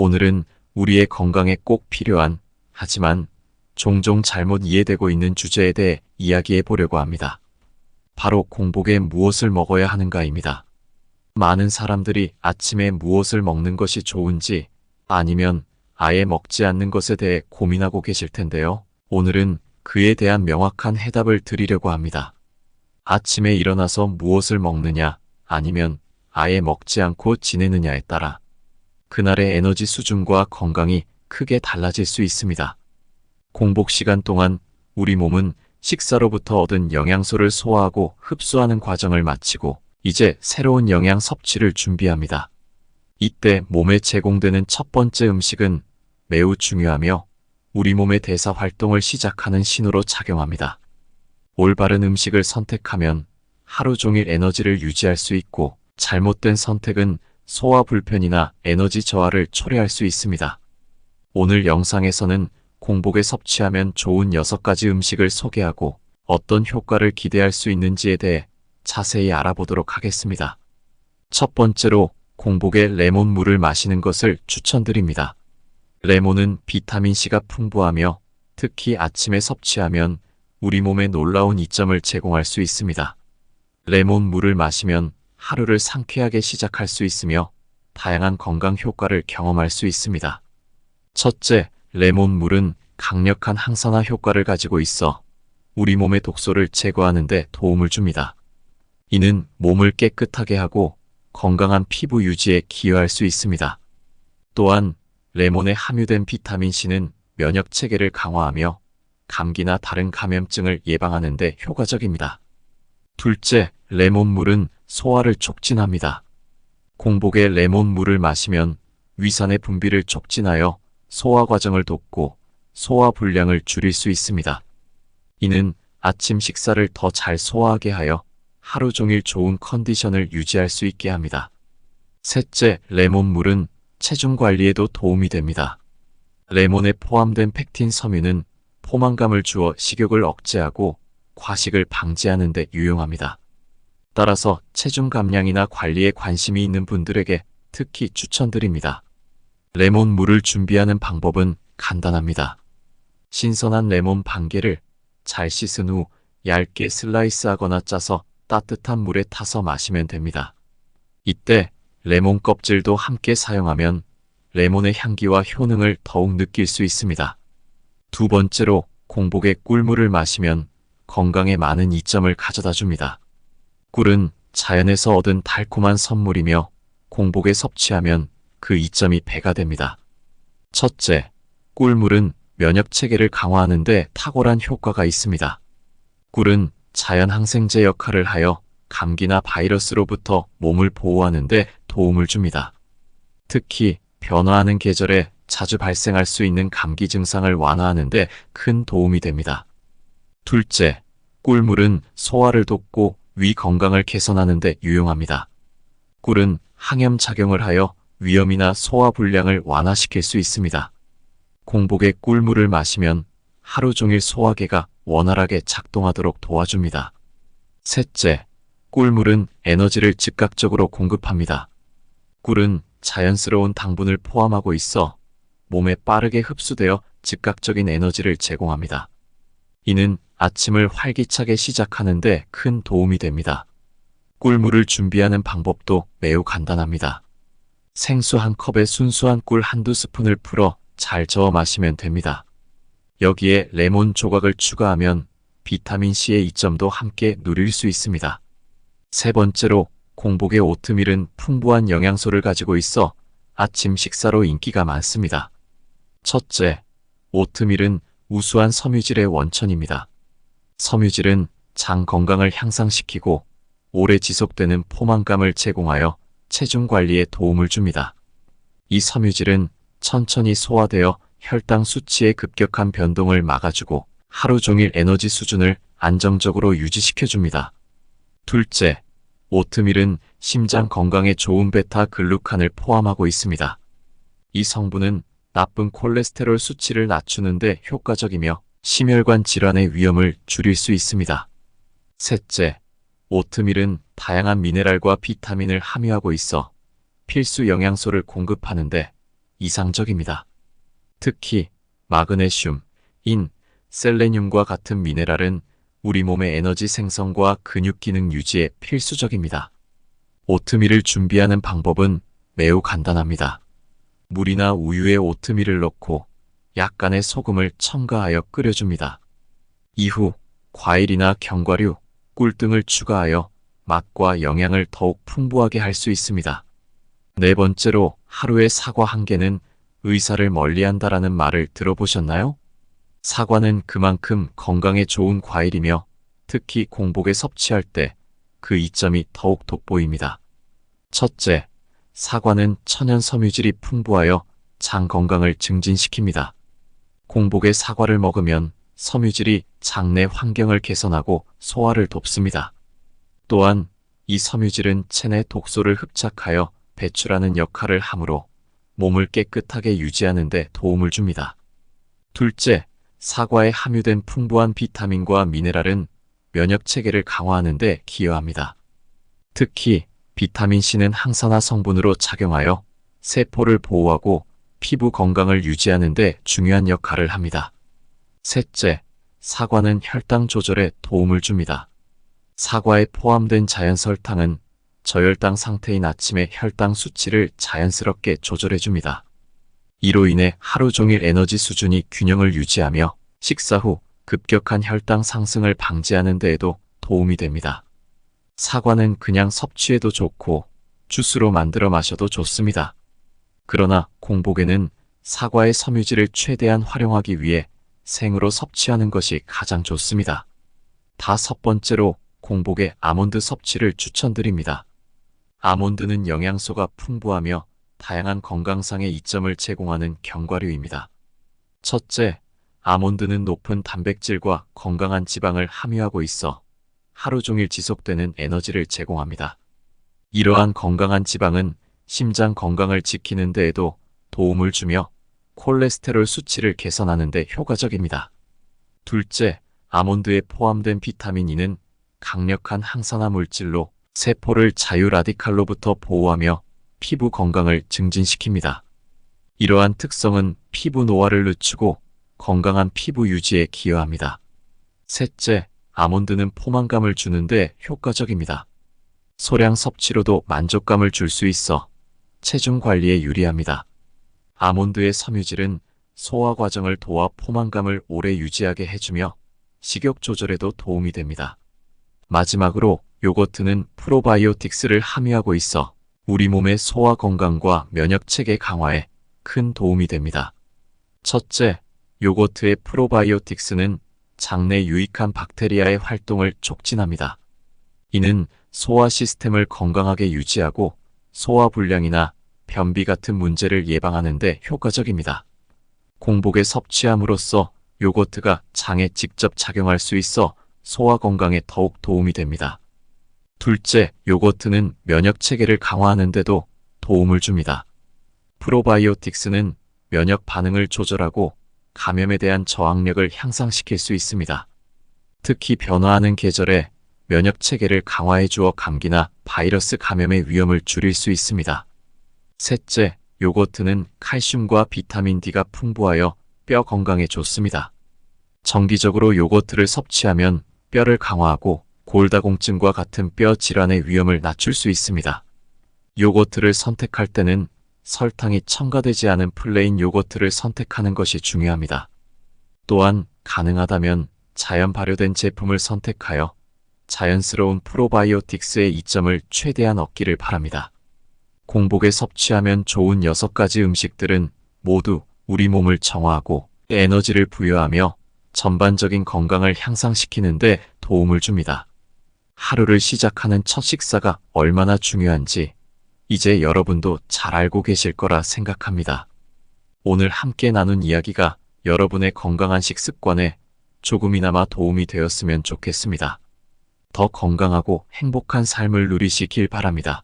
오늘은 우리의 건강에 꼭 필요한, 하지만 종종 잘못 이해되고 있는 주제에 대해 이야기해 보려고 합니다. 바로 공복에 무엇을 먹어야 하는가입니다. 많은 사람들이 아침에 무엇을 먹는 것이 좋은지 아니면 아예 먹지 않는 것에 대해 고민하고 계실 텐데요. 오늘은 그에 대한 명확한 해답을 드리려고 합니다. 아침에 일어나서 무엇을 먹느냐 아니면 아예 먹지 않고 지내느냐에 따라 그날의 에너지 수준과 건강이 크게 달라질 수 있습니다. 공복 시간 동안 우리 몸은 식사로부터 얻은 영양소를 소화하고 흡수하는 과정을 마치고 이제 새로운 영양 섭취를 준비합니다. 이때 몸에 제공되는 첫 번째 음식은 매우 중요하며 우리 몸의 대사 활동을 시작하는 신호로 작용합니다. 올바른 음식을 선택하면 하루 종일 에너지를 유지할 수 있고 잘못된 선택은 소화 불편이나 에너지 저하를 초래할 수 있습니다. 오늘 영상에서는 공복에 섭취하면 좋은 6가지 음식을 소개하고 어떤 효과를 기대할 수 있는지에 대해 자세히 알아보도록 하겠습니다. 첫 번째로 공복에 레몬물을 마시는 것을 추천드립니다. 레몬은 비타민C가 풍부하며 특히 아침에 섭취하면 우리 몸에 놀라운 이점을 제공할 수 있습니다. 레몬물을 마시면 하루를 상쾌하게 시작할 수 있으며 다양한 건강 효과를 경험할 수 있습니다. 첫째, 레몬물은 강력한 항산화 효과를 가지고 있어 우리 몸의 독소를 제거하는 데 도움을 줍니다. 이는 몸을 깨끗하게 하고 건강한 피부 유지에 기여할 수 있습니다. 또한 레몬에 함유된 비타민C는 면역 체계를 강화하며 감기나 다른 감염증을 예방하는 데 효과적입니다. 둘째, 레몬물은 소화를 촉진합니다. 공복에 레몬물을 마시면 위산의 분비를 촉진하여 소화 과정을 돕고 소화 불량을 줄일 수 있습니다. 이는 아침 식사를 더 잘 소화하게 하여 하루 종일 좋은 컨디션을 유지할 수 있게 합니다. 셋째, 레몬물은 체중 관리에도 도움이 됩니다. 레몬에 포함된 펙틴 섬유는 포만감을 주어 식욕을 억제하고 과식을 방지하는 데 유용합니다. 따라서 체중 감량이나 관리에 관심이 있는 분들에게 특히 추천드립니다. 레몬물을 준비하는 방법은 간단합니다. 신선한 레몬 반 개를 잘 씻은 후 얇게 슬라이스하거나 짜서 따뜻한 물에 타서 마시면 됩니다. 이때 레몬 껍질도 함께 사용하면 레몬의 향기와 효능을 더욱 느낄 수 있습니다. 두 번째로 공복에 꿀물을 마시면 건강에 많은 이점을 가져다 줍니다. 꿀은 자연에서 얻은 달콤한 선물이며 공복에 섭취하면 그 이점이 배가 됩니다. 첫째, 꿀물은 면역 체계를 강화하는 데 탁월한 효과가 있습니다. 꿀은 자연 항생제 역할을 하여 감기나 바이러스로부터 몸을 보호하는 데 도움을 줍니다. 특히 변화하는 계절에 자주 발생할 수 있는 감기 증상을 완화하는 데 큰 도움이 됩니다. 둘째, 꿀물은 소화를 돕고 위 건강을 개선하는 데 유용합니다. 꿀은 항염 작용을 하여 위염이나 소화 불량을 완화시킬 수 있습니다. 공복에 꿀물을 마시면 하루 종일 소화계가 원활하게 작동하도록 도와줍니다. 셋째, 꿀물은 에너지를 즉각적으로 공급합니다. 꿀은 자연스러운 당분을 포함하고 있어 몸에 빠르게 흡수되어 즉각적인 에너지를 제공합니다. 이는 아침을 활기차게 시작하는 데 큰 도움이 됩니다. 꿀물을 준비하는 방법도 매우 간단합니다. 생수 한 컵에 순수한 꿀 한두 스푼을 풀어 잘 저어 마시면 됩니다. 여기에 레몬 조각을 추가하면 비타민C의 이점도 함께 누릴 수 있습니다. 세 번째로 공복의 오트밀은 풍부한 영양소를 가지고 있어 아침 식사로 인기가 많습니다. 첫째, 오트밀은 우수한 섬유질의 원천입니다. 섬유질은 장 건강을 향상시키고 오래 지속되는 포만감을 제공하여 체중 관리에 도움을 줍니다. 이 섬유질은 천천히 소화되어 혈당 수치의 급격한 변동을 막아주고 하루 종일 에너지 수준을 안정적으로 유지시켜줍니다. 둘째, 오트밀은 심장 건강에 좋은 베타글루칸을 포함하고 있습니다. 이 성분은 나쁜 콜레스테롤 수치를 낮추는 데 효과적이며 심혈관 질환의 위험을 줄일 수 있습니다. 셋째, 오트밀은 다양한 미네랄과 비타민을 함유하고 있어 필수 영양소를 공급하는데 이상적입니다. 특히 마그네슘, 인, 셀레늄과 같은 미네랄은 우리 몸의 에너지 생성과 근육 기능 유지에 필수적입니다. 오트밀을 준비하는 방법은 매우 간단합니다. 물이나 우유에 오트밀을 넣고 약간의 소금을 첨가하여 끓여줍니다. 이후 과일이나 견과류, 꿀 등을 추가하여 맛과 영양을 더욱 풍부하게 할 수 있습니다. 네 번째로 하루에 사과 한 개는 의사를 멀리한다라는 말을 들어보셨나요? 사과는 그만큼 건강에 좋은 과일이며 특히 공복에 섭취할 때 그 이점이 더욱 돋보입니다. 첫째, 사과는 천연 섬유질이 풍부하여 장 건강을 증진시킵니다. 공복에 사과를 먹으면 섬유질이 장내 환경을 개선하고 소화를 돕습니다. 또한 이 섬유질은 체내 독소를 흡착하여 배출하는 역할을 하므로 몸을 깨끗하게 유지하는 데 도움을 줍니다. 둘째, 사과에 함유된 풍부한 비타민과 미네랄은 면역 체계를 강화하는 데 기여합니다. 특히 비타민C는 항산화 성분으로 작용하여 세포를 보호하고 피부 건강을 유지하는 데 중요한 역할을 합니다. 셋째, 사과는 혈당 조절에 도움을 줍니다. 사과에 포함된 자연 설탕은 저혈당 상태인 아침의 혈당 수치를 자연스럽게 조절해줍니다. 이로 인해 하루 종일 에너지 수준이 균형을 유지하며 식사 후 급격한 혈당 상승을 방지하는 데에도 도움이 됩니다. 사과는 그냥 섭취해도 좋고 주스로 만들어 마셔도 좋습니다. 그러나 공복에는 사과의 섬유질을 최대한 활용하기 위해 생으로 섭취하는 것이 가장 좋습니다. 다섯 번째로 공복에 아몬드 섭취를 추천드립니다. 아몬드는 영양소가 풍부하며 다양한 건강상의 이점을 제공하는 견과류입니다. 첫째, 아몬드는 높은 단백질과 건강한 지방을 함유하고 있어 하루 종일 지속되는 에너지를 제공합니다. 이러한 건강한 지방은 심장 건강을 지키는 데에도 도움을 주며 콜레스테롤 수치를 개선하는 데 효과적입니다. 둘째, 아몬드에 포함된 비타민 E는 강력한 항산화 물질로 세포를 자유 라디칼로부터 보호하며 피부 건강을 증진시킵니다. 이러한 특성은 피부 노화를 늦추고 건강한 피부 유지에 기여합니다. 셋째, 아몬드는 포만감을 주는데 효과적입니다. 소량 섭취로도 만족감을 줄 수 있어 체중 관리에 유리합니다. 아몬드의 섬유질은 소화 과정을 도와 포만감을 오래 유지하게 해주며 식욕 조절에도 도움이 됩니다. 마지막으로 요거트는 프로바이오틱스를 함유하고 있어 우리 몸의 소화 건강과 면역 체계 강화에 큰 도움이 됩니다. 첫째, 요거트의 프로바이오틱스는 장내 유익한 박테리아의 활동을 촉진합니다. 이는 소화 시스템을 건강하게 유지하고 소화불량이나 변비 같은 문제를 예방하는 데 효과적입니다. 공복에 섭취함으로써 요거트가 장에 직접 작용할 수 있어 소화 건강에 더욱 도움이 됩니다. 둘째, 요거트는 면역 체계를 강화하는 데도 도움을 줍니다. 프로바이오틱스는 면역 반응을 조절하고 감염에 대한 저항력을 향상시킬 수 있습니다. 특히 변화하는 계절에 면역 체계를 강화해 주어 감기나 바이러스 감염의 위험을 줄일 수 있습니다. 셋째, 요거트는 칼슘과 비타민 D가 풍부하여 뼈 건강에 좋습니다. 정기적으로 요거트를 섭취하면 뼈를 강화하고 골다공증과 같은 뼈 질환의 위험을 낮출 수 있습니다. 요거트를 선택할 때는 설탕이 첨가되지 않은 플레인 요거트를 선택하는 것이 중요합니다. 또한 가능하다면 자연 발효된 제품을 선택하여 자연스러운 프로바이오틱스의 이점을 최대한 얻기를 바랍니다. 공복에 섭취하면 좋은 6가지 음식들은 모두 우리 몸을 정화하고 에너지를 부여하며 전반적인 건강을 향상시키는 데 도움을 줍니다. 하루를 시작하는 첫 식사가 얼마나 중요한지 이제 여러분도 잘 알고 계실 거라 생각합니다. 오늘 함께 나눈 이야기가 여러분의 건강한 식습관에 조금이나마 도움이 되었으면 좋겠습니다. 더 건강하고 행복한 삶을 누리시길 바랍니다.